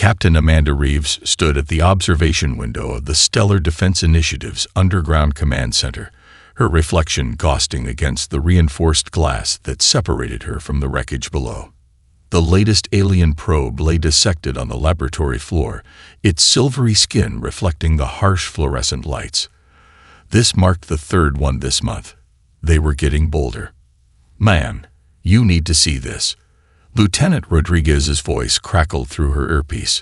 Captain Amanda Reeves stood at the observation window of the Stellar Defense Initiative's underground command center, her reflection ghosting against the reinforced glass that separated her from the wreckage below. The latest alien probe lay dissected on the laboratory floor, its silvery skin reflecting the harsh fluorescent lights. This marked the third one this month. They were getting bolder. "Man, you need to see this." Lieutenant Rodriguez's voice crackled through her earpiece.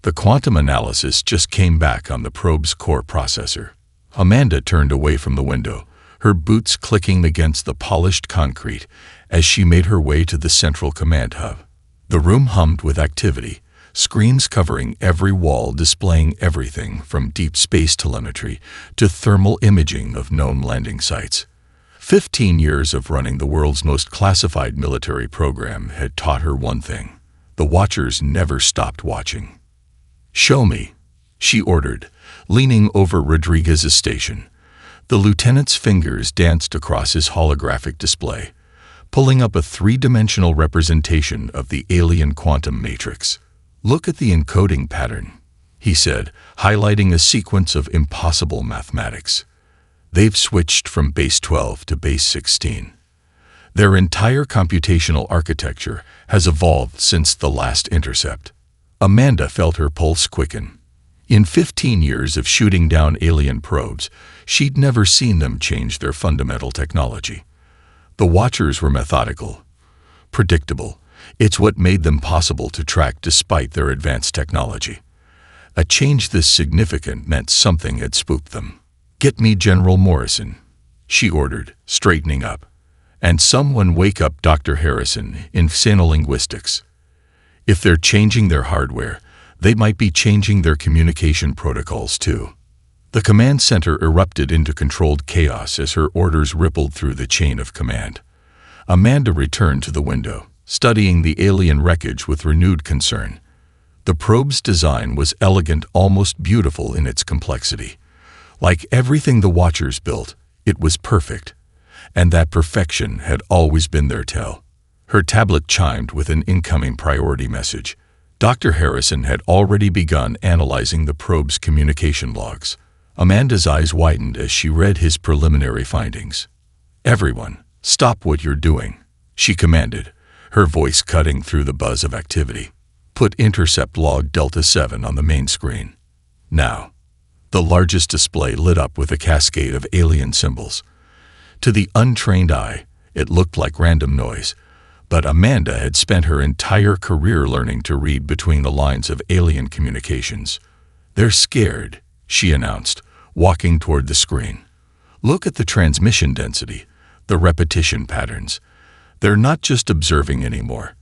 The quantum analysis just came back on the probe's core processor. Amanda turned away from the window, her boots clicking against the polished concrete as she made her way to the central command hub. The room hummed with activity, screens covering every wall displaying everything from deep space telemetry to thermal imaging of known landing sites. 15 years of running the world's most classified military program had taught her one thing: the Watchers never stopped watching. "Show me," she ordered, leaning over Rodriguez's station. The lieutenant's fingers danced across his holographic display, pulling up a three-dimensional representation of the alien quantum matrix. "Look at the encoding pattern," he said, highlighting a sequence of impossible mathematics. They've switched from base 12 to base 16. Their entire computational architecture has evolved since the last intercept. Amanda felt her pulse quicken. In 15 years of shooting down alien probes, she'd never seen them change their fundamental technology. The Watchers were methodical, predictable. It's what made them possible to track despite their advanced technology. A change this significant meant something had spooked them. "Get me General Morrison," she ordered, straightening up. "And someone wake up Dr. Harrison in xenolinguistics. If they're changing their hardware, they might be changing their communication protocols too." The command center erupted into controlled chaos as her orders rippled through the chain of command. Amanda returned to the window, studying the alien wreckage with renewed concern. The probe's design was elegant, almost beautiful in its complexity. Like everything the Watchers built, it was perfect, and that perfection had always been their tell. Her tablet chimed with an incoming priority message. Dr. Harrison had already begun analyzing the probe's communication logs. Amanda's eyes widened as she read his preliminary findings. "Everyone, stop what you're doing," she commanded, her voice cutting through the buzz of activity. "Put intercept log Delta 7 on the main screen. Now." The largest display lit up with a cascade of alien symbols. To the untrained eye, it looked like random noise, but Amanda had spent her entire career learning to read between the lines of alien communications. "They're scared," she announced, walking toward the screen. "Look at the transmission density, the repetition patterns. They're not just observing anymore.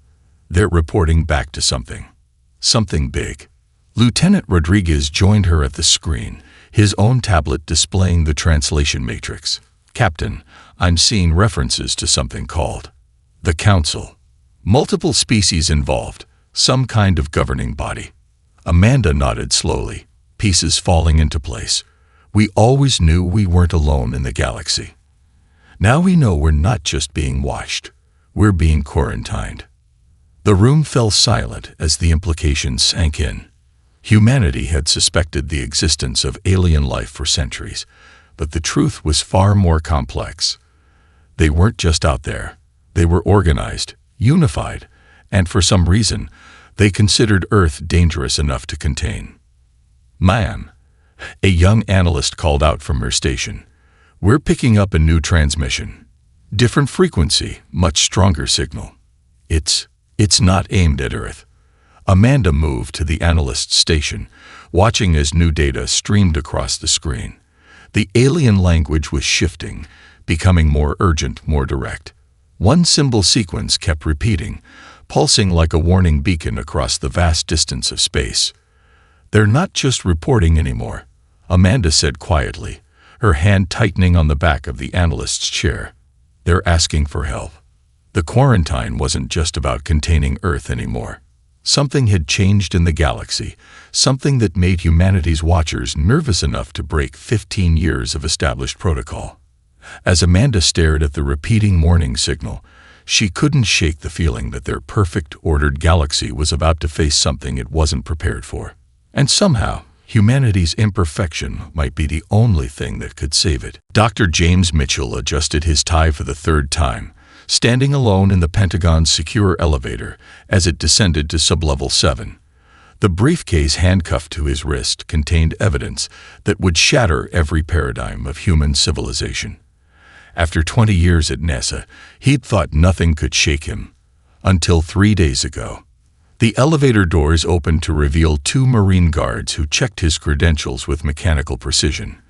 They're reporting back to something big." Lieutenant Rodriguez joined her at the screen, his own tablet displaying the translation matrix. "Captain, I'm seeing references to something called the Council. Multiple species involved, some kind of governing body." Amanda nodded slowly, pieces falling into place. "We always knew we weren't alone in the galaxy. Now we know we're not just being watched, we're being quarantined." The room fell silent as the implications sank in. Humanity had suspected the existence of alien life for centuries, but the truth was far more complex. They weren't just out there. They were organized, unified, and for some reason, they considered Earth dangerous enough to contain. "Man," a young analyst called out from her station, "we're picking up a new transmission. Different frequency, much stronger signal. It's not aimed at Earth." Amanda moved to the analyst's station, watching as new data streamed across the screen. The alien language was shifting, becoming more urgent, more direct. One symbol sequence kept repeating, pulsing like a warning beacon across the vast distance of space. "They're not just reporting anymore," Amanda said quietly, her hand tightening on the back of the analyst's chair. "They're asking for help." The quarantine wasn't just about containing Earth anymore. Something had changed in the galaxy, something that made humanity's Watchers nervous enough to break 15 years of established protocol. As Amanda stared at the repeating warning signal, She couldn't shake the feeling that their perfect, ordered galaxy was about to face something it wasn't prepared for. And somehow, humanity's imperfection might be the only thing that could save it. Dr. James Mitchell adjusted his tie for the third time, standing alone in the Pentagon's secure elevator as it descended to sublevel 7. The briefcase handcuffed to his wrist contained evidence that would shatter every paradigm of human civilization. After 20 years at NASA, he'd thought nothing could shake him. Until 3 days ago. The elevator doors opened to reveal 2 Marine guards who checked his credentials with mechanical precision.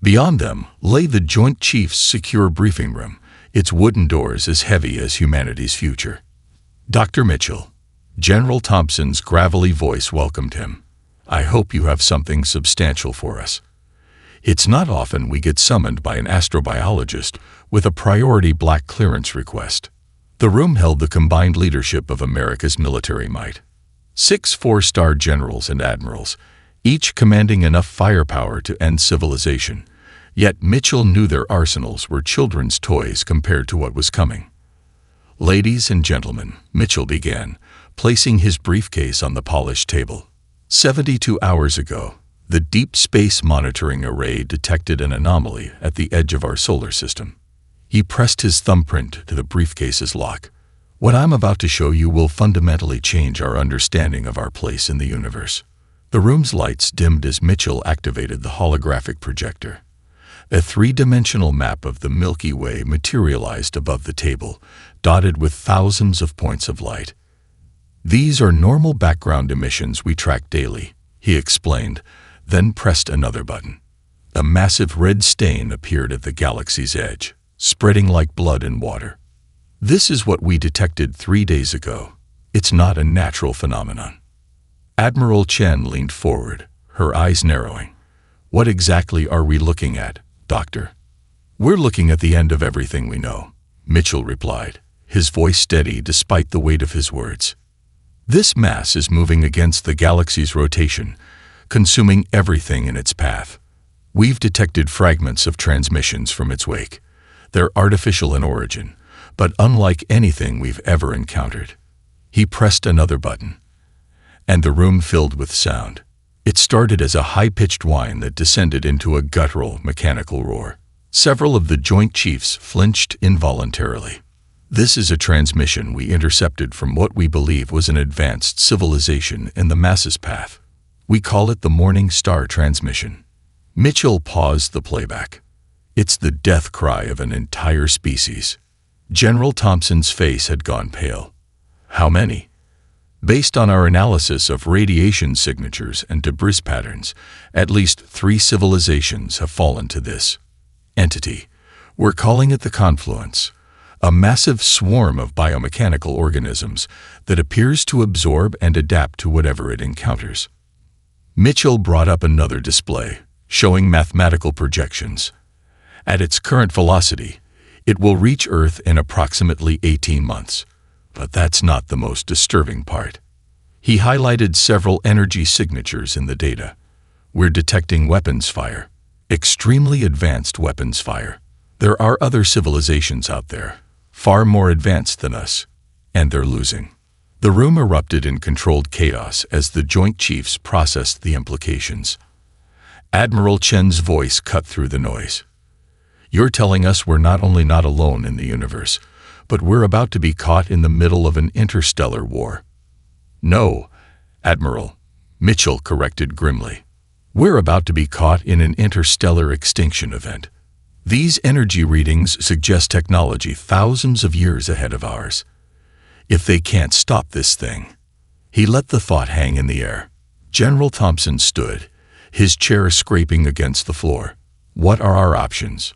Beyond them lay the Joint Chiefs' secure briefing room, its wooden doors as heavy as humanity's future. Dr. Mitchell. General Thompson's gravelly voice welcomed him. I hope you have something substantial for us. It's not often we get summoned by an astrobiologist with a priority black clearance request. The room held the combined leadership of America's military might. 6 4-star generals and admirals, each commanding enough firepower to end civilization. Yet Mitchell knew their arsenals were children's toys compared to what was coming. Ladies and gentlemen, Mitchell began, placing his briefcase on the polished table. 72 hours ago, the Deep Space Monitoring Array detected an anomaly at the edge of our solar system. He pressed his thumbprint to the briefcase's lock. What I'm about to show you will fundamentally change our understanding of our place in the universe. The room's lights dimmed as Mitchell activated the holographic projector. A 3-dimensional map of the Milky Way materialized above the table, dotted with thousands of points of light. These are normal background emissions we track daily, he explained, then pressed another button. A massive red stain appeared at the galaxy's edge, spreading like blood in water. This is what we detected 3 days ago. It's not a natural phenomenon. Admiral Chen leaned forward, her eyes narrowing. What exactly are we looking at, Doctor? We're looking at the end of everything we know, Mitchell replied, his voice steady despite the weight of his words. This mass is moving against the galaxy's rotation, consuming everything in its path. We've detected fragments of transmissions from its wake. They're artificial in origin, but unlike anything we've ever encountered. He pressed another button, and the room filled with sound. It started as a high-pitched whine that descended into a guttural, mechanical roar. Several of the Joint Chiefs flinched involuntarily. This is a transmission we intercepted from what we believe was an advanced civilization in the mass's path. We call it the Morning Star transmission. Mitchell paused the playback. It's the death cry of an entire species. General Thompson's face had gone pale. How many? Based on our analysis of radiation signatures and debris patterns, at least 3 civilizations have fallen to this entity. We're calling it the Confluence, a massive swarm of biomechanical organisms that appears to absorb and adapt to whatever it encounters. Mitchell brought up another display, showing mathematical projections. At its current velocity, it will reach Earth in approximately 18 months. But that's not the most disturbing part. He highlighted several energy signatures in the data. We're detecting weapons fire, extremely advanced weapons fire. There are other civilizations out there, far more advanced than us, and they're losing. The room erupted in controlled chaos as the Joint Chiefs processed the implications. Admiral Chen's voice cut through the noise. You're telling us we're not only not alone in the universe, but we're about to be caught in the middle of an interstellar war. No, Admiral, Mitchell corrected grimly. We're about to be caught in an interstellar extinction event. These energy readings suggest technology thousands of years ahead of ours. If they can't stop this thing. He let the thought hang in the air. General Thompson stood, his chair scraping against the floor. What are our options?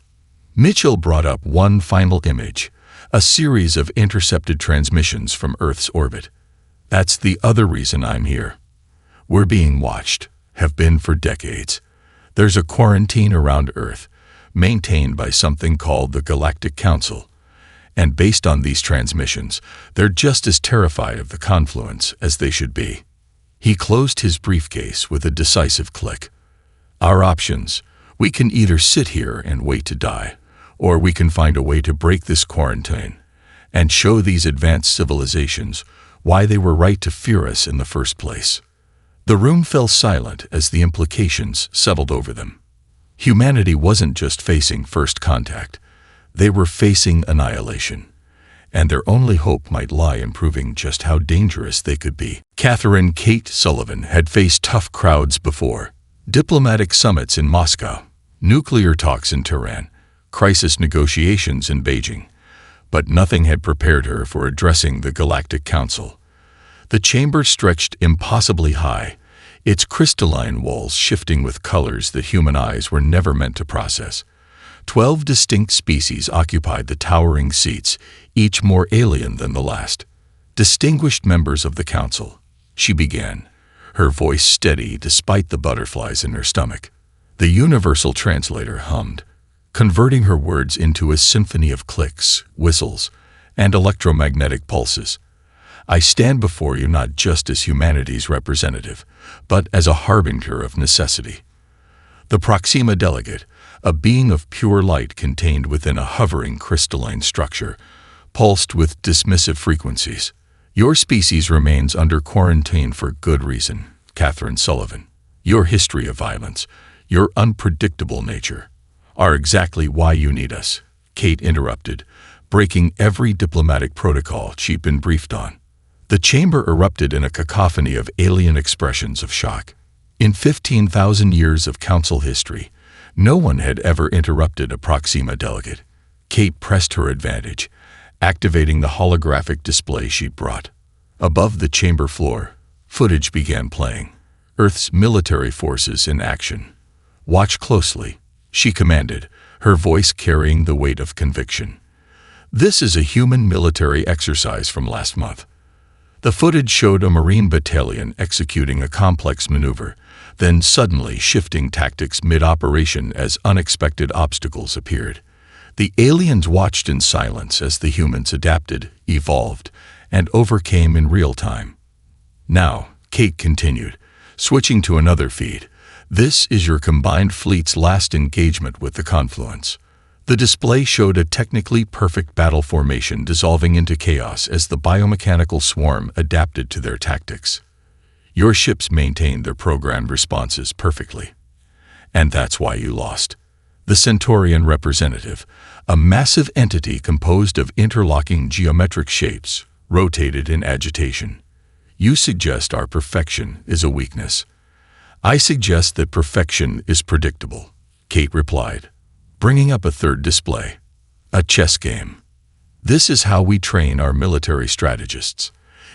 Mitchell brought up one final image, a series of intercepted transmissions from Earth's orbit. That's the other reason I'm here. We're being watched, have been for decades. There's a quarantine around Earth, maintained by something called the Galactic Council. And based on these transmissions, they're just as terrified of the Confluence as they should be. He closed his briefcase with a decisive click. Our options: we can either sit here and wait to die, or we can find a way to break this quarantine and show these advanced civilizations why they were right to fear us in the first place. The room fell silent as the implications settled over them. Humanity wasn't just facing first contact. They were facing annihilation, and their only hope might lie in proving just how dangerous they could be. Catherine Kate Sullivan had faced tough crowds before: diplomatic summits in Moscow, nuclear talks in Tehran, crisis negotiations in Beijing, but nothing had prepared her for addressing the Galactic Council. The chamber stretched impossibly high, its crystalline walls shifting with colors that human eyes were never meant to process. 12 distinct species occupied the towering seats, each more alien than the last. Distinguished members of the council, she began, her voice steady despite the butterflies in her stomach. The universal translator hummed, converting her words into a symphony of clicks, whistles, and electromagnetic pulses. I stand before you not just as humanity's representative, but as a harbinger of necessity. The Proxima delegate, a being of pure light contained within a hovering crystalline structure, pulsed with dismissive frequencies. Your species remains under quarantine for good reason, Catherine Sullivan. Your history of violence, your unpredictable nature, are exactly why you need us, Kate interrupted, breaking every diplomatic protocol she'd been briefed on. The chamber erupted in a cacophony of alien expressions of shock. In 15,000 years of council history, no one had ever interrupted a Proxima delegate. Kate pressed her advantage, activating the holographic display she'd brought. Above the chamber floor, footage began playing. Earth's military forces in action. Watch closely, she commanded, her voice carrying the weight of conviction. This is a human military exercise from last month. The footage showed a Marine battalion executing a complex maneuver, then suddenly shifting tactics mid-operation as unexpected obstacles appeared. The aliens watched in silence as the humans adapted, evolved, and overcame in real time. Now, Kate continued, switching to another feed, this is your combined fleet's last engagement with the Confluence. The display showed a technically perfect battle formation dissolving into chaos as the biomechanical swarm adapted to their tactics. Your ships maintained their programmed responses perfectly. And that's why you lost. The Centaurian representative, a massive entity composed of interlocking geometric shapes, rotated in agitation. You suggest our perfection is a weakness. I suggest that perfection is predictable, Kate replied, bringing up a third display. A chess game. This is how we train our military strategists.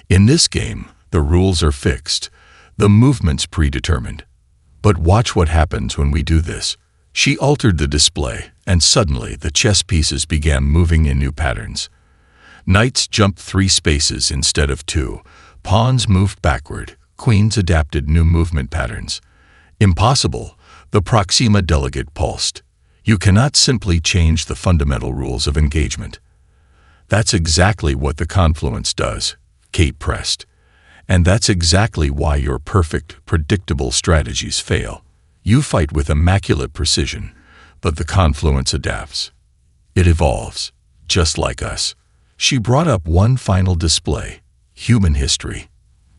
In this game, the rules are fixed, the movements predetermined. But watch what happens when we do this. She altered the display, and suddenly the chess pieces began moving in new patterns. Knights jumped 3 spaces instead of 2, pawns moved backward, queens adapted new movement patterns. Impossible, the Proxima delegate pulsed. You cannot simply change the fundamental rules of engagement. That's exactly what the Confluence does, Kate pressed. And that's exactly why your perfect, predictable strategies fail. You fight with immaculate precision, but the Confluence adapts. It evolves, just like us. She brought up one final display, human history.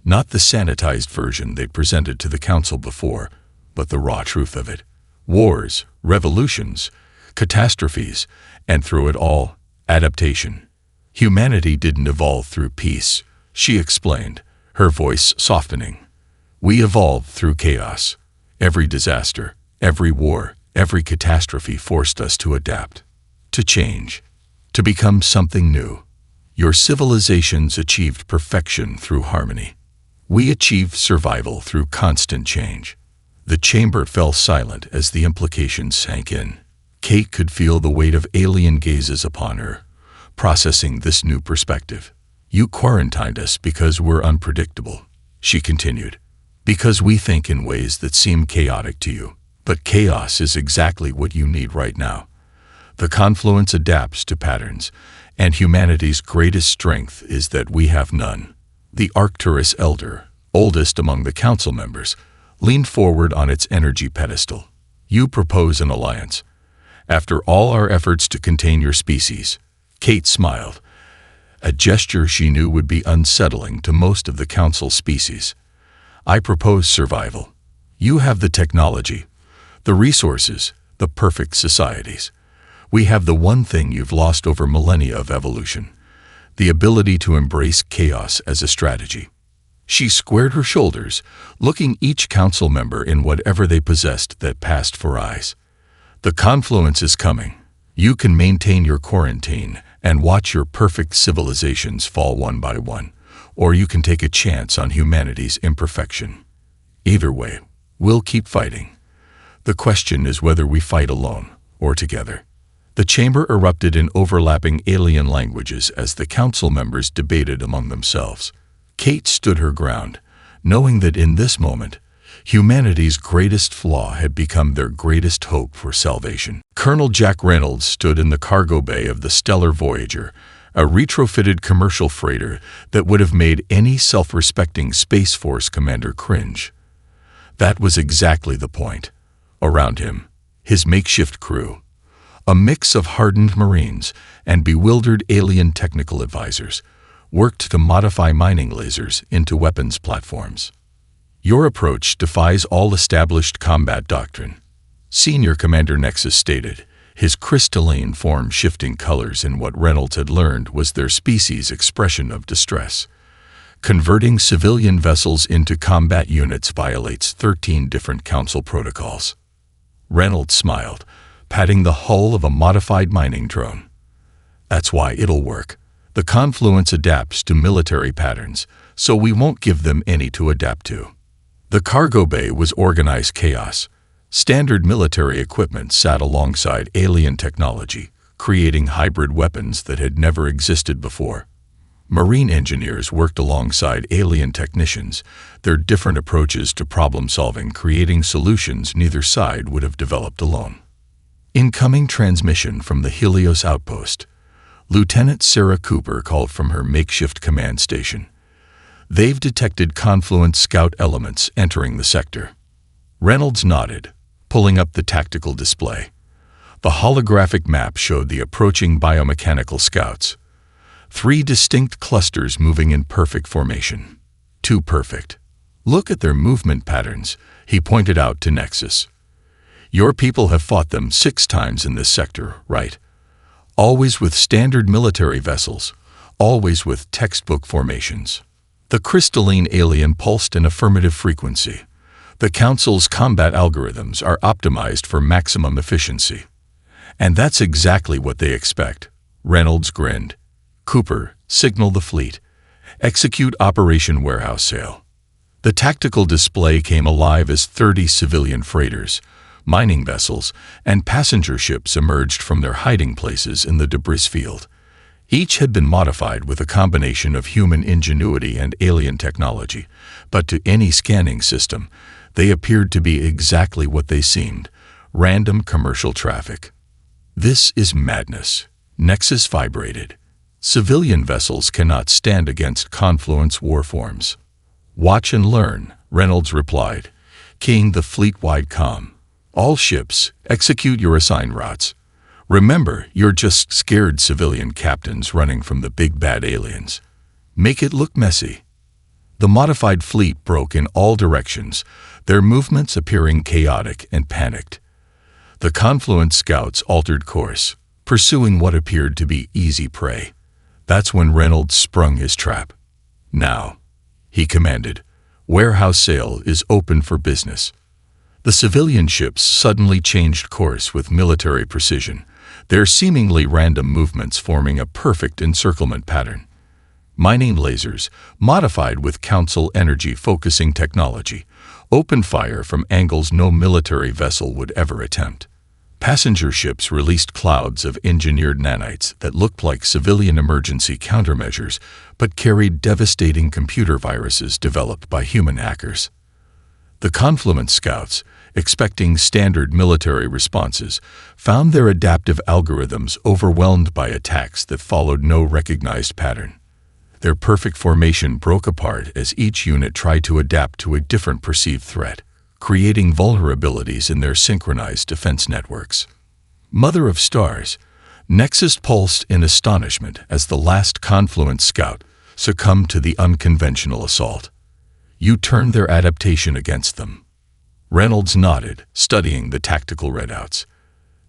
Not the sanitized version they'd presented to the council before, but the raw truth of it. Wars, revolutions, catastrophes, and through it all, adaptation. Humanity didn't evolve through peace, she explained, her voice softening. We evolved through chaos. Every disaster, every war, every catastrophe forced us to adapt, to change, to become something new. Your civilizations achieved perfection through harmony. We achieved survival through constant change. The chamber fell silent as the implications sank in. Kate could feel the weight of alien gazes upon her, processing this new perspective. You quarantined us because we're unpredictable, she continued. Because we think in ways that seem chaotic to you. But chaos is exactly what you need right now. The Confluence adapts to patterns, and humanity's greatest strength is that we have none. The Arcturus Elder, oldest among the council members, leaned forward on its energy pedestal. You propose an alliance. After all our efforts to contain your species, Kate smiled. a gesture she knew would be unsettling to most of the Council species. "I propose survival. You have the technology, the resources, the perfect societies. We have the one thing you've lost over millennia of evolution, the ability to embrace chaos as a strategy." She squared her shoulders, looking each council member in whatever they possessed that passed for eyes. "The confluence is coming. You can maintain your quarantine and watch your perfect civilizations fall one by one, or you can take a chance on humanity's imperfection. Either way, we'll keep fighting. The question is whether we fight alone or together." The chamber erupted in overlapping alien languages as the council members debated among themselves. Kate stood her ground, knowing that in this moment, humanity's greatest flaw had become their greatest hope for salvation. Colonel Jack Reynolds stood in the cargo bay of the Stellar Voyager, a retrofitted commercial freighter that would have made any self-respecting Space Force commander cringe. That was exactly the point. Around him, his makeshift crew, a mix of hardened Marines and bewildered alien technical advisors, worked to modify mining lasers into weapons platforms. "Your approach defies all established combat doctrine," Senior Commander Nexus stated, his crystalline form shifting colors in what Reynolds had learned was their species' expression of distress. "Converting civilian vessels into combat units violates 13 different Council protocols." Reynolds smiled, patting the hull of a modified mining drone. "That's why it'll work. The confluence adapts to military patterns, so we won't give them any to adapt to." The cargo bay was organized chaos. Standard military equipment sat alongside alien technology, creating hybrid weapons that had never existed before. Marine engineers worked alongside alien technicians, their different approaches to problem-solving creating solutions neither side would have developed alone. Incoming transmission from the Helios outpost. Lieutenant Sarah Cooper called from her makeshift command station. "They've detected confluent scout elements entering the sector." Reynolds nodded, pulling up the tactical display. The holographic map showed the approaching biomechanical scouts. 3 distinct clusters moving in perfect formation. Too perfect. "Look at their movement patterns," he pointed out to Nexus. "Your people have fought them 6 times in this sector, right? Always with standard military vessels, always with textbook formations." The crystalline alien pulsed an affirmative frequency. "The Council's combat algorithms are optimized for maximum efficiency." "And that's exactly what they expect." Reynolds grinned. "Cooper, signal the fleet. Execute Operation Warehouse Sale." The tactical display came alive as 30 civilian freighters, mining vessels, and passenger ships emerged from their hiding places in the debris field. Each had been modified with a combination of human ingenuity and alien technology, but to any scanning system, they appeared to be exactly what they seemed: random commercial traffic. "This is madness." Nexus vibrated. "Civilian vessels cannot stand against confluence warforms." "Watch and learn," Reynolds replied, keying the fleet-wide comm. "All ships, execute your assigned routes. Remember, you're just scared civilian captains running from the big bad aliens. Make it look messy." The modified fleet broke in all directions, their movements appearing chaotic and panicked. The confluence scouts altered course, pursuing what appeared to be easy prey. That's when Reynolds sprung his trap. "Now," he commanded, "warehouse sale is open for business." The civilian ships suddenly changed course with military precision, their seemingly random movements forming a perfect encirclement pattern. Mining lasers, modified with Council energy-focusing technology, opened fire from angles no military vessel would ever attempt. Passenger ships released clouds of engineered nanites that looked like civilian emergency countermeasures but carried devastating computer viruses developed by human hackers. The Confluence Scouts, expecting standard military responses, found their adaptive algorithms overwhelmed by attacks that followed no recognized pattern. Their perfect formation broke apart as each unit tried to adapt to a different perceived threat, creating vulnerabilities in their synchronized defense networks. "Mother of stars, Nexus pulsed in astonishment as the last Confluence scout succumbed to the unconventional assault. You turned their adaptation against them. Reynolds nodded, studying the tactical readouts.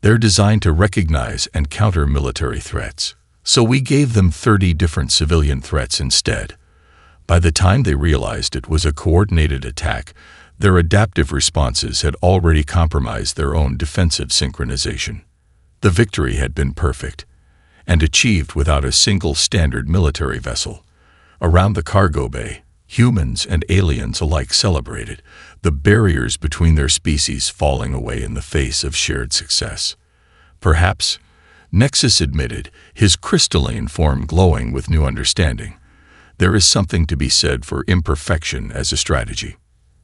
They're designed to recognize and counter military threats. So we gave them 30 different civilian threats instead. By the time they realized it was a coordinated attack, their adaptive responses had already compromised their own defensive synchronization. The victory had been perfect, and achieved without a single standard military vessel. Around the cargo bay, humans and aliens alike celebrated, the barriers between their species falling away in the face of shared success. Perhaps, Nexus admitted, his crystalline form glowing with new understanding, there is something to be said for imperfection as a strategy.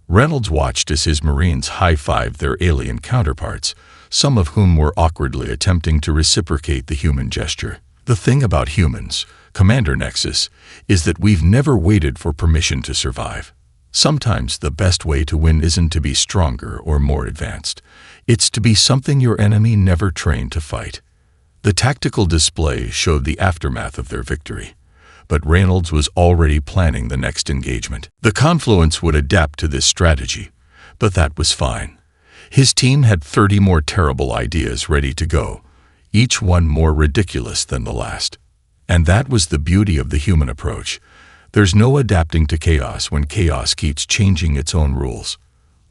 Reynolds watched as his Marines high-fived their alien counterparts, some of whom were awkwardly attempting to reciprocate the human gesture. The thing about humans, Commander Nexus, is that we've never waited for permission to survive. Sometimes the best way to win isn't to be stronger or more advanced. It's to be something your enemy never trained to fight. The tactical display showed the aftermath of their victory, but Reynolds was already planning the next engagement. The Confluence would adapt to this strategy, but that was fine. His team had 30 more terrible ideas ready to go, each one more ridiculous than the last. And that was the beauty of the human approach. There's no adapting to chaos when chaos keeps changing its own rules.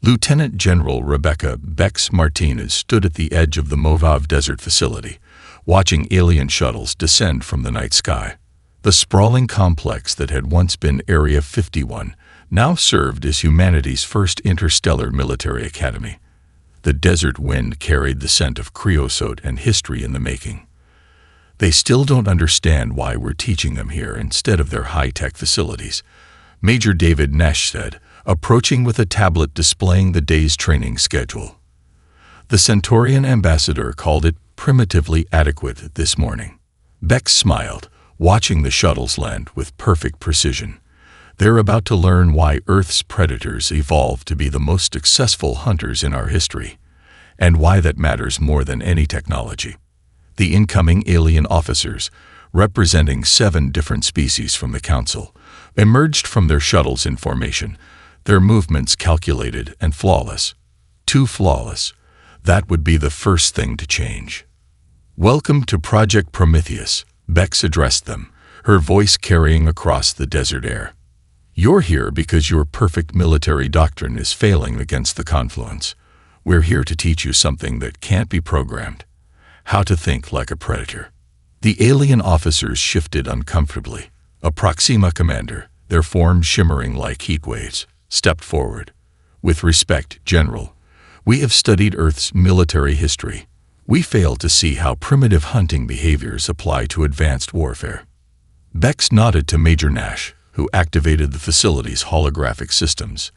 Lieutenant General Rebecca Bex Martinez stood at the edge of the Mojave Desert facility, watching alien shuttles descend from the night sky. The sprawling complex that had once been Area 51 now served as humanity's first interstellar military academy. The desert wind carried the scent of creosote and history in the making. They still don't understand why we're teaching them here instead of their high-tech facilities, Major David Nash said, approaching with a tablet displaying the day's training schedule. The Centaurian ambassador called it primitively adequate this morning. Bex smiled, watching the shuttles land with perfect precision. They're about to learn why Earth's predators evolved to be the most successful hunters in our history, and why that matters more than any technology. The incoming alien officers, representing 7 different species from the Council, emerged from their shuttles in formation, their movements calculated and flawless. Too flawless. That would be the first thing to change. Welcome to Project Prometheus, Bex addressed them, her voice carrying across the desert air. You're here because your perfect military doctrine is failing against the Confluence. We're here to teach you something that can't be programmed. How to think like a predator. The alien officers shifted uncomfortably. A Proxima commander, their form shimmering like heat waves, stepped forward. With respect, General, we have studied Earth's military history. We fail to see how primitive hunting behaviors apply to advanced warfare. Bex nodded to Major Nash, who activated the facility's holographic systems.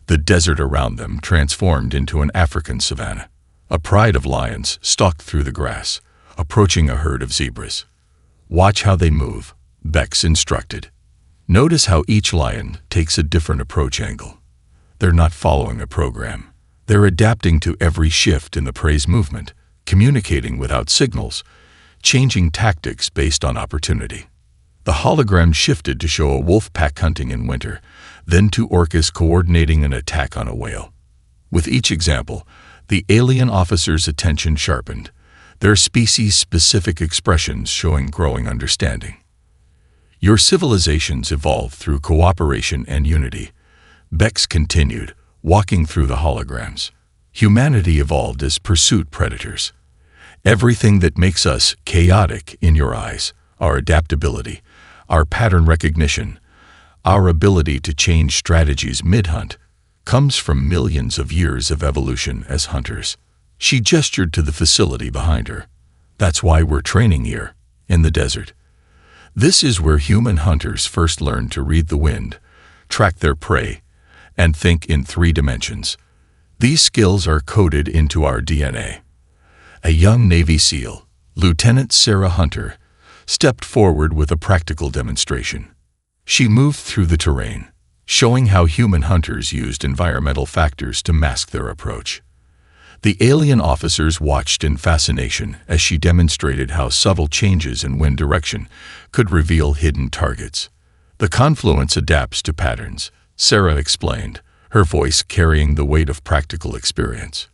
The desert around them transformed into an African savanna. A pride of lions stalked through the grass, approaching a herd of zebras. Watch how they move, Bex instructed. Notice how each lion takes a different approach angle. They're not following a program. They're adapting to every shift in the prey's movement, communicating without signals, changing tactics based on opportunity. The hologram shifted to show a wolf pack hunting in winter, then to Orcs coordinating an attack on a whale. With each example, the alien officer's attention sharpened, their species-specific expressions showing growing understanding. Your civilizations evolved through cooperation and unity, Bex continued, walking through the holograms. Humanity evolved as pursuit predators. Everything that makes us chaotic in your eyes, our adaptability, our pattern recognition, our ability to change strategies mid-hunt, comes from millions of years of evolution as hunters. She gestured to the facility behind her. That's why we're training here, in the desert. This is where human hunters first learned to read the wind, track their prey, and think in 3 dimensions. These skills are coded into our DNA. A young Navy SEAL, Lieutenant Sarah Hunter, stepped forward with a practical demonstration. She moved through the terrain, showing how human hunters used environmental factors to mask their approach. The alien officers watched in fascination as she demonstrated how subtle changes in wind direction could reveal hidden targets. The confluence adapts to patterns, Sarah explained, her voice carrying the weight of practical experience.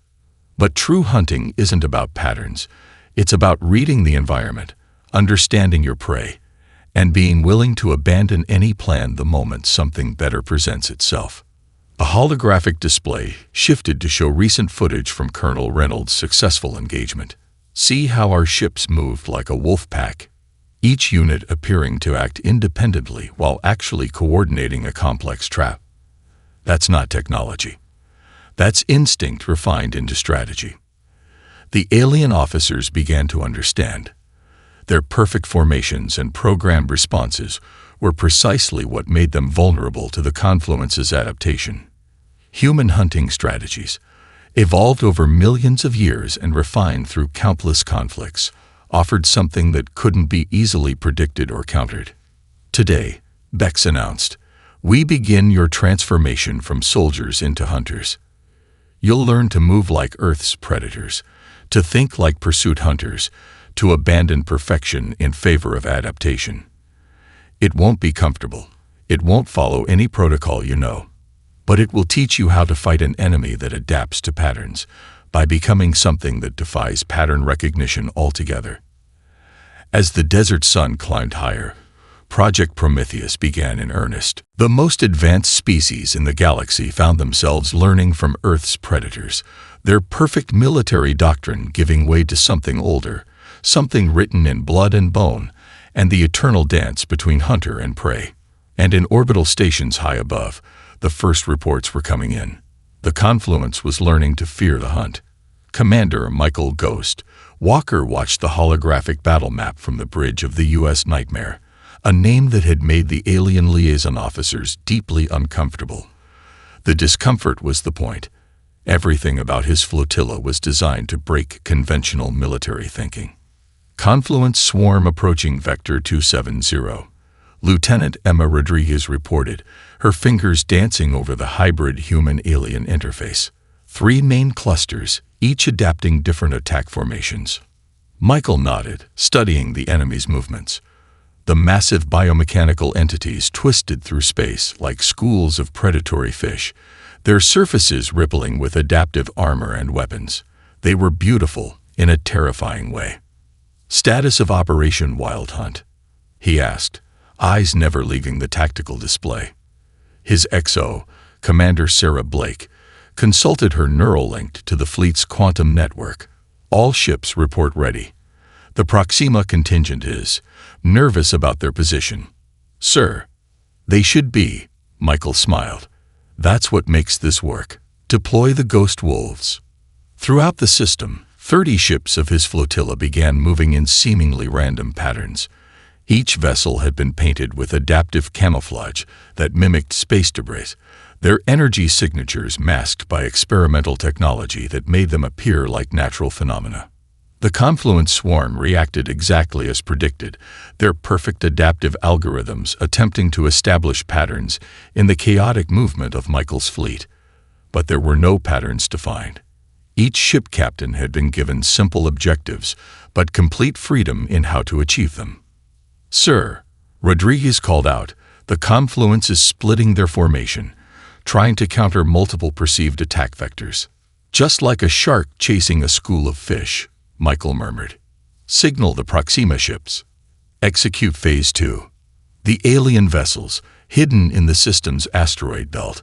But true hunting isn't about patterns. It's about reading the environment, understanding your prey, and being willing to abandon any plan the moment something better presents itself. A holographic display shifted to show recent footage from Colonel Reynolds' successful engagement. See how our ships moved like a wolf pack, each unit appearing to act independently while actually coordinating a complex trap. That's not technology. That's instinct refined into strategy. The alien officers began to understand. Their perfect formations and programmed responses were precisely what made them vulnerable to the confluence's adaptation. Human hunting strategies, evolved over millions of years and refined through countless conflicts, offered something that couldn't be easily predicted or countered. Today, Bex announced, we begin your transformation from soldiers into hunters. You'll learn to move like Earth's predators, to think like pursuit hunters, to abandon perfection in favor of adaptation. It won't be comfortable. It won't follow any protocol you know. But it will teach you how to fight an enemy that adapts to patterns by becoming something that defies pattern recognition altogether. As the desert sun climbed higher, Project Prometheus began in earnest. The most advanced species in the galaxy found themselves learning from Earth's predators, their perfect military doctrine giving way to something older, something written in blood and bone, and the eternal dance between hunter and prey. And in orbital stations high above, the first reports were coming in. The confluence was learning to fear the hunt. Commander Michael Ghost Walker watched the holographic battle map from the bridge of the U.S. Nightmare, a name that had made the alien liaison officers deeply uncomfortable. The discomfort was the point. Everything about his flotilla was designed to break conventional military thinking. Confluence swarm approaching Vector 270. Lieutenant Emma Rodriguez reported, her fingers dancing over the hybrid human-alien interface. 3 main clusters, each adapting different attack formations. Michael nodded, studying the enemy's movements. The massive biomechanical entities twisted through space like schools of predatory fish, their surfaces rippling with adaptive armor and weapons. They were beautiful in a terrifying way. Status of Operation Wild Hunt? He asked, eyes never leaving the tactical display. His XO, Commander Sarah Blake, consulted her neural link to the fleet's quantum network. All ships report ready. The Proxima contingent is nervous about their position. Sir, they should be, Michael smiled. That's what makes this work. Deploy the Ghost Wolves. Throughout the system, 30 ships of his flotilla began moving in seemingly random patterns. Each vessel had been painted with adaptive camouflage that mimicked space debris, their energy signatures masked by experimental technology that made them appear like natural phenomena. The confluence swarm reacted exactly as predicted, their perfect adaptive algorithms attempting to establish patterns in the chaotic movement of Michael's fleet. But there were no patterns to find. Each ship captain had been given simple objectives, but complete freedom in how to achieve them. Sir, Rodriguez called out, the confluence is splitting their formation, trying to counter multiple perceived attack vectors. Just like a shark chasing a school of fish, Michael murmured. Signal the Proxima ships. Execute Phase 2. The alien vessels, hidden in the system's asteroid belt,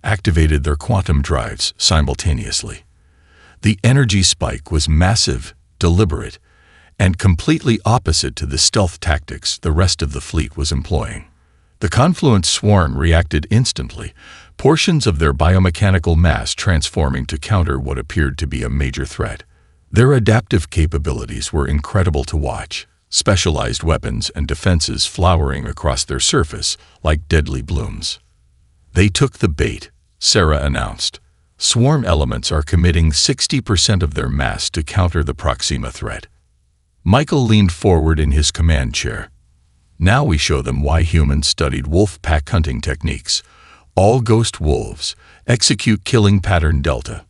activated their quantum drives simultaneously. The energy spike was massive, deliberate, and completely opposite to the stealth tactics the rest of the fleet was employing. The confluence swarm reacted instantly, portions of their biomechanical mass transforming to counter what appeared to be a major threat. Their adaptive capabilities were incredible to watch, specialized weapons and defenses flowering across their surface like deadly blooms. They took the bait, Sarah announced. Swarm elements are committing 60% of their mass to counter the Proxima threat. Michael leaned forward in his command chair. Now we show them why humans studied wolf pack hunting techniques. All ghost wolves, execute killing pattern delta.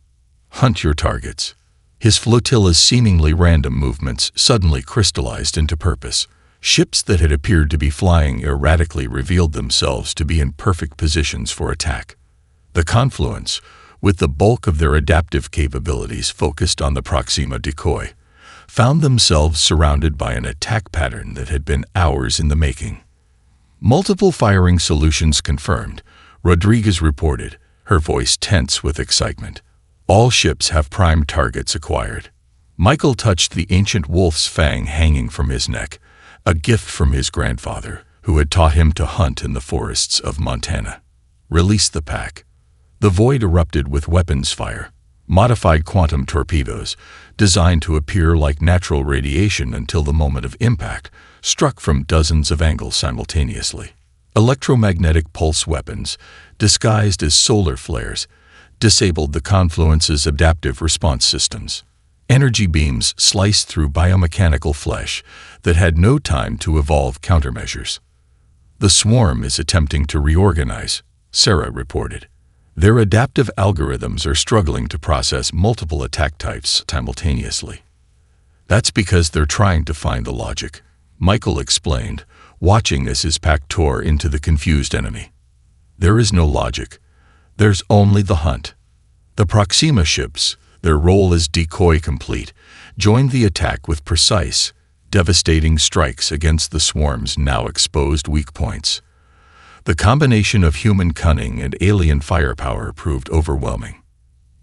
Hunt your targets. His flotilla's seemingly random movements suddenly crystallized into purpose. Ships that had appeared to be flying erratically revealed themselves to be in perfect positions for attack. The Confluence, with the bulk of their adaptive capabilities focused on the Proxima decoy, found themselves surrounded by an attack pattern that had been hours in the making. Multiple firing solutions confirmed, Rodriguez reported, her voice tense with excitement. All ships have prime targets acquired. Michael touched the ancient wolf's fang hanging from his neck, a gift from his grandfather, who had taught him to hunt in the forests of Montana. Release the pack. The void erupted with weapons fire, modified quantum torpedoes, designed to appear like natural radiation until the moment of impact, struck from dozens of angles simultaneously. Electromagnetic pulse weapons, disguised as solar flares, disabled the Confluence's adaptive response systems. Energy beams sliced through biomechanical flesh that had no time to evolve countermeasures. The swarm is attempting to reorganize, Sarah reported. Their adaptive algorithms are struggling to process multiple attack types simultaneously. That's because they're trying to find the logic, Michael explained, watching as his pack tore into the confused enemy. There is no logic. There's only the hunt. The Proxima ships, their role as decoy complete, joined the attack with precise, devastating strikes against the swarm's now exposed weak points. The combination of human cunning and alien firepower proved overwhelming.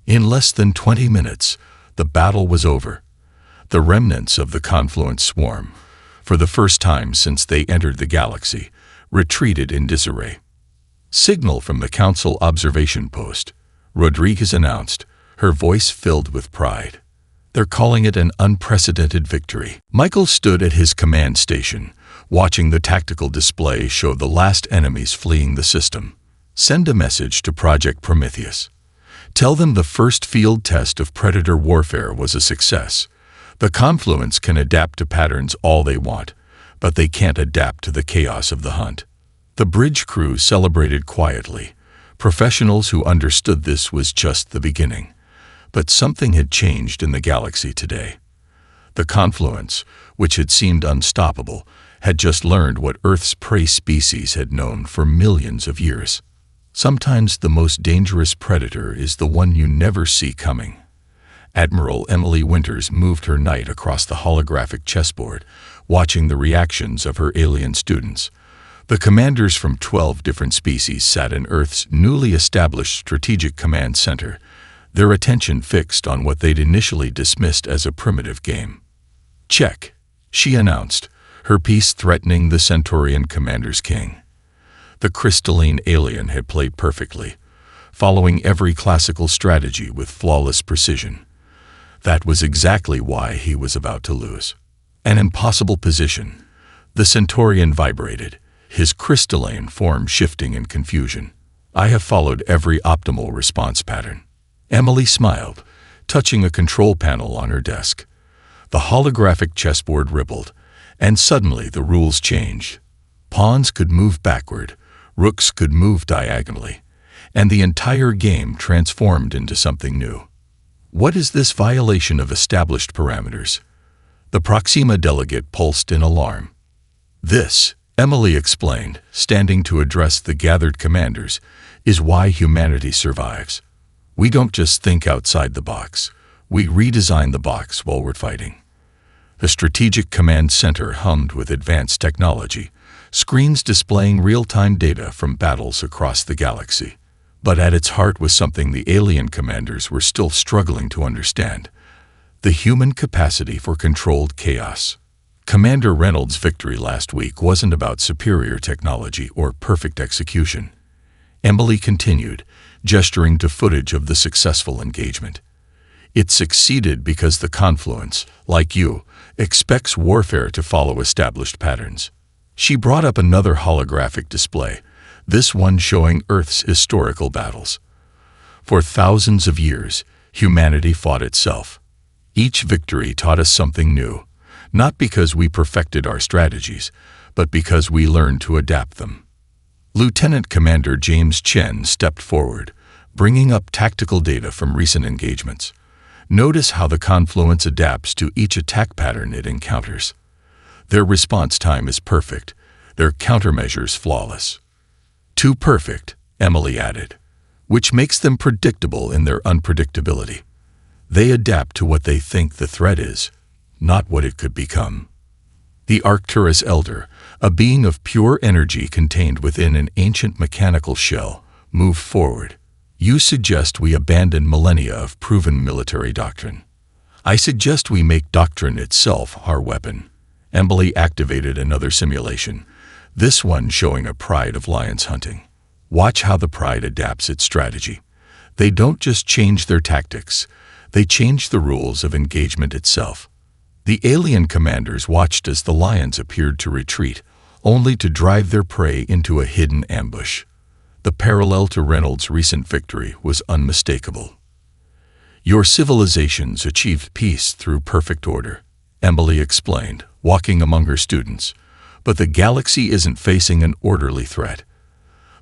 In less than 20 minutes, the battle was over. The remnants of the Confluence swarm, for the first time since they entered the galaxy, retreated in disarray. Signal from the Council observation post, Rodriguez announced, her voice filled with pride. They're calling it an unprecedented victory. Michael stood at his command station, watching the tactical display show the last enemies fleeing the system. Send a message to Project Prometheus. Tell them the first field test of Predator warfare was a success. The Confluence can adapt to patterns all they want, but they can't adapt to the chaos of the hunt. The bridge crew celebrated quietly. Professionals who understood this was just the beginning. But something had changed in the galaxy today. The Confluence, which had seemed unstoppable, had just learned what Earth's prey species had known for millions of years. Sometimes the most dangerous predator is the one you never see coming. Admiral Emily Winters moved her knight across the holographic chessboard, watching the reactions of her alien students. The commanders from 12 different species sat in Earth's newly established Strategic Command Center, their attention fixed on what they'd initially dismissed as a primitive game. Check, she announced, her piece threatening the Centaurian commander's king. The crystalline alien had played perfectly, following every classical strategy with flawless precision. That was exactly why he was about to lose. An impossible position. The Centaurian vibrated, his crystalline form shifting in confusion. I have followed every optimal response pattern. Emily smiled, touching a control panel on her desk. The holographic chessboard rippled, and suddenly the rules changed. Pawns could move backward, rooks could move diagonally, and the entire game transformed into something new. What is this violation of established parameters? The Proxima delegate pulsed in alarm. This, Emily explained, standing to address the gathered commanders, is why humanity survives. We don't just think outside the box. We redesign the box while we're fighting. The Strategic Command Center hummed with advanced technology, screens displaying real-time data from battles across the galaxy. But at its heart was something the alien commanders were still struggling to understand: the human capacity for controlled chaos. Commander Reynolds' victory last week wasn't about superior technology or perfect execution. Emily continued, gesturing to footage of the successful engagement. It succeeded because the Confluence, like you, expects warfare to follow established patterns. She brought up another holographic display, this one showing Earth's historical battles. For thousands of years, humanity fought itself. Each victory taught us something new, not because we perfected our strategies, but because we learned to adapt them. Lieutenant Commander James Chen stepped forward, bringing up tactical data from recent engagements. Notice how the confluence adapts to each attack pattern it encounters. Their response time is perfect, their countermeasures flawless. Too perfect, Emily added, which makes them predictable in their unpredictability. They adapt to what they think the threat is, not what it could become. The Arcturus Elder, a being of pure energy contained within an ancient mechanical shell, moved forward. You suggest we abandon millennia of proven military doctrine. I suggest we make doctrine itself our weapon. Emily activated another simulation, this one showing a pride of lions hunting. Watch how the pride adapts its strategy. They don't just change their tactics, they change the rules of engagement itself. The alien commanders watched as the lions appeared to retreat, only to drive their prey into a hidden ambush. The parallel to Reynolds' recent victory was unmistakable. Your civilizations achieved peace through perfect order, Emily explained, walking among her students. But the galaxy isn't facing an orderly threat.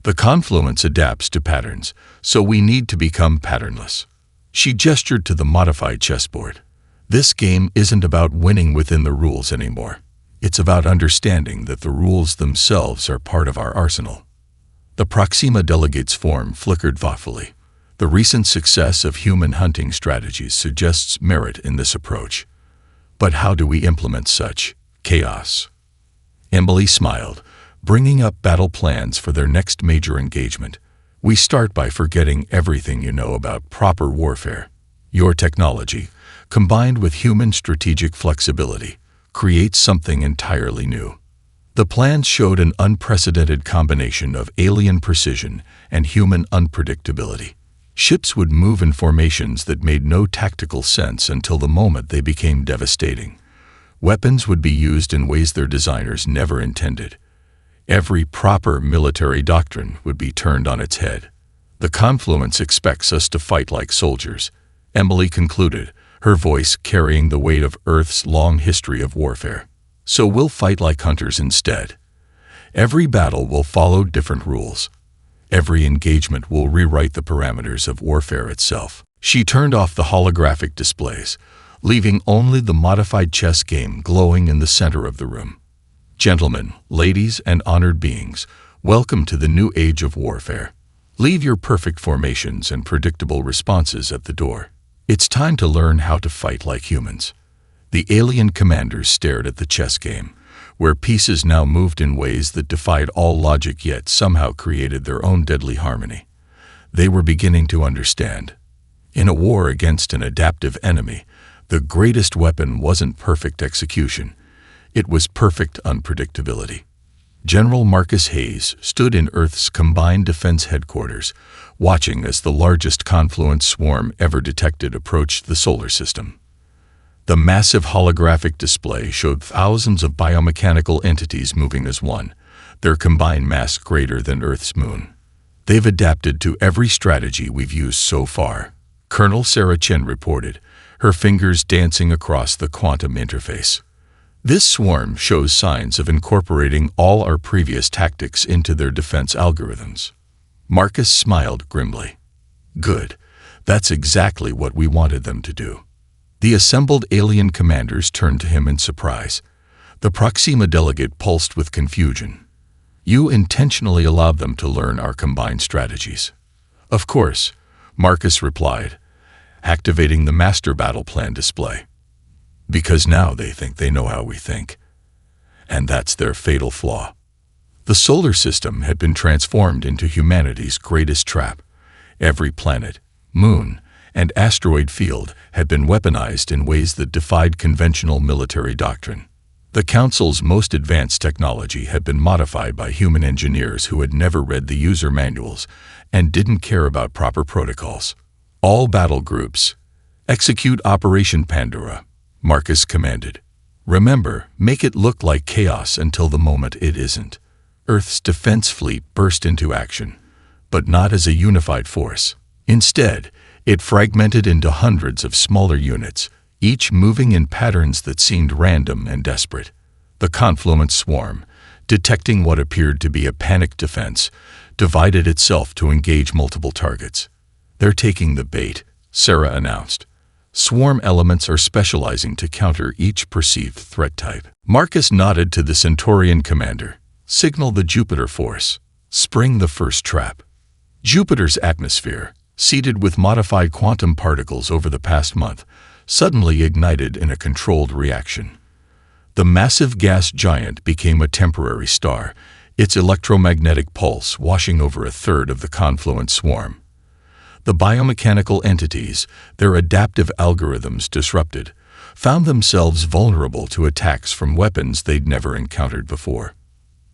The confluence adapts to patterns, so we need to become patternless. She gestured to the modified chessboard. This game isn't about winning within the rules anymore. It's about understanding that the rules themselves are part of our arsenal. The Proxima delegate's form flickered thoughtfully. The recent success of human hunting strategies suggests merit in this approach. But how do we implement such chaos? Emily smiled, bringing up battle plans for their next major engagement. We start by forgetting everything you know about proper warfare. Your technology, combined with human strategic flexibility, creates something entirely new. The plans showed an unprecedented combination of alien precision and human unpredictability. Ships would move in formations that made no tactical sense until the moment they became devastating. Weapons would be used in ways their designers never intended. Every proper military doctrine would be turned on its head. The confluence expects us to fight like soldiers, Emily concluded, her voice carrying the weight of Earth's long history of warfare. So we'll fight like hunters instead. Every battle will follow different rules. Every engagement will rewrite the parameters of warfare itself. She turned off the holographic displays, leaving only the modified chess game glowing in the center of the room. Gentlemen, ladies, and honored beings, welcome to the new age of warfare. Leave your perfect formations and predictable responses at the door. It's time to learn how to fight like humans. The alien commanders stared at the chess game, where pieces now moved in ways that defied all logic yet somehow created their own deadly harmony. They were beginning to understand. In a war against an adaptive enemy, the greatest weapon wasn't perfect execution. It was perfect unpredictability. General Marcus Hayes stood in Earth's Combined Defense Headquarters, watching as the largest confluence swarm ever detected approached the solar system. The massive holographic display showed thousands of biomechanical entities moving as one, their combined mass greater than Earth's moon. They've adapted to every strategy we've used so far, Colonel Sarah Chen reported, her fingers dancing across the quantum interface. This swarm shows signs of incorporating all our previous tactics into their defense algorithms. Marcus smiled grimly. Good. That's exactly what we wanted them to do. The assembled alien commanders turned to him in surprise. The Proxima delegate pulsed with confusion. You intentionally allowed them to learn our combined strategies. Of course, Marcus replied, activating the master battle plan display. Because now they think they know how we think. And that's their fatal flaw. The solar system had been transformed into humanity's greatest trap. Every planet, moon, and asteroid field had been weaponized in ways that defied conventional military doctrine. The Council's most advanced technology had been modified by human engineers who had never read the user manuals and didn't care about proper protocols. All battle groups, execute Operation Pandora, Marcus commanded. Remember, make it look like chaos until the moment it isn't. Earth's defense fleet burst into action, but not as a unified force. Instead, it fragmented into hundreds of smaller units, each moving in patterns that seemed random and desperate. The confluence swarm, detecting what appeared to be a panicked defense, divided itself to engage multiple targets. They're taking the bait, Sarah announced. Swarm elements are specializing to counter each perceived threat type. Marcus nodded to the Centaurian commander. Signal the Jupiter force. Spring the first trap. Jupiter's atmosphere, seeded with modified quantum particles over the past month, suddenly ignited in a controlled reaction. The massive gas giant became a temporary star, its electromagnetic pulse washing over a third of the confluent swarm. The biomechanical entities, their adaptive algorithms disrupted, found themselves vulnerable to attacks from weapons they'd never encountered before.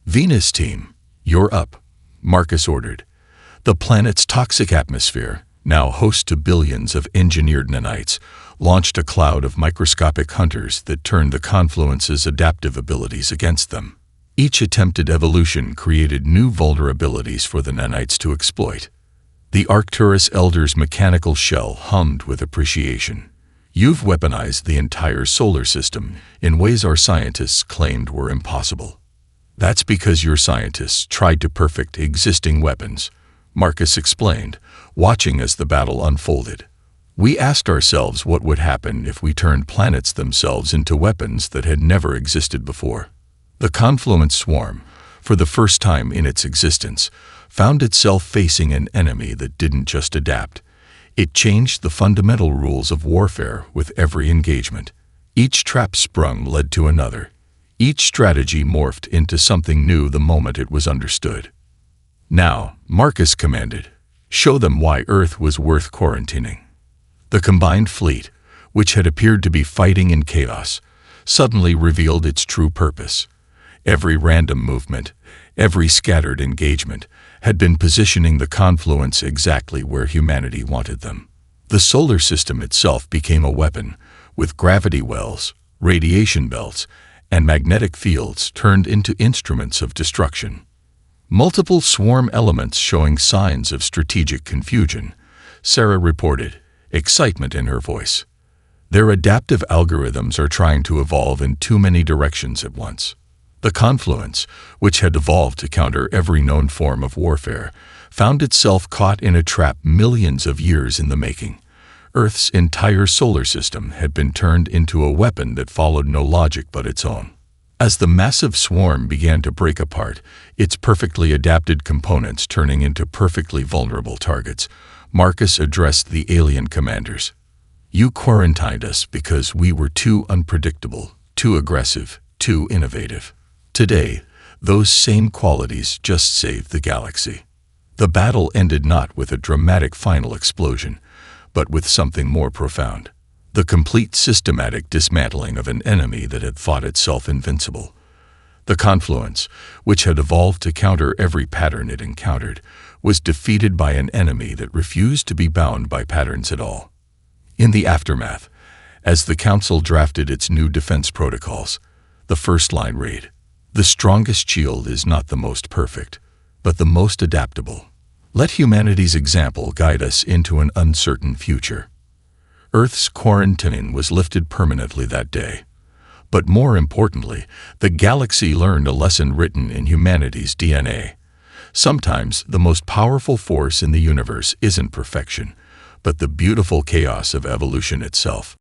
Venus team, you're up, Marcus ordered. The planet's toxic atmosphere, now host to billions of engineered nanites, launched a cloud of microscopic hunters that turned the confluence's adaptive abilities against them. Each attempted evolution created new vulnerabilities for the nanites to exploit. The Arcturus Elder's mechanical shell hummed with appreciation. You've weaponized the entire solar system in ways our scientists claimed were impossible. That's because your scientists tried to perfect existing weapons, Marcus explained, watching as the battle unfolded. We asked ourselves what would happen if we turned planets themselves into weapons that had never existed before. The confluent swarm, for the first time in its existence, found itself facing an enemy that didn't just adapt. It changed the fundamental rules of warfare with every engagement. Each trap sprung led to another. Each strategy morphed into something new the moment it was understood. Now, Marcus commanded, show them why Earth was worth quarantining. The combined fleet, which had appeared to be fighting in chaos, suddenly revealed its true purpose. Every random movement, every scattered engagement, had been positioning the confluence exactly where humanity wanted them. The solar system itself became a weapon, with gravity wells, radiation belts, and magnetic fields turned into instruments of destruction. Multiple swarm elements showing signs of strategic confusion, Sarah reported, excitement in her voice. Their adaptive algorithms are trying to evolve in too many directions at once. The confluence, which had evolved to counter every known form of warfare, found itself caught in a trap millions of years in the making. Earth's entire solar system had been turned into a weapon that followed no logic but its own. As the massive swarm began to break apart, its perfectly adapted components turning into perfectly vulnerable targets, Marcus addressed the alien commanders. You quarantined us because we were too unpredictable, too aggressive, too innovative. Today, those same qualities just saved the galaxy. The battle ended not with a dramatic final explosion, but with something more profound. The complete systematic dismantling of an enemy that had thought itself invincible. The confluence, which had evolved to counter every pattern it encountered, was defeated by an enemy that refused to be bound by patterns at all. In the aftermath, as the Council drafted its new defense protocols, the first line read, "The strongest shield is not the most perfect, but the most adaptable. Let humanity's example guide us into an uncertain future." Earth's quarantine was lifted permanently that day. But more importantly, the galaxy learned a lesson written in humanity's DNA. Sometimes the most powerful force in the universe isn't perfection, but the beautiful chaos of evolution itself.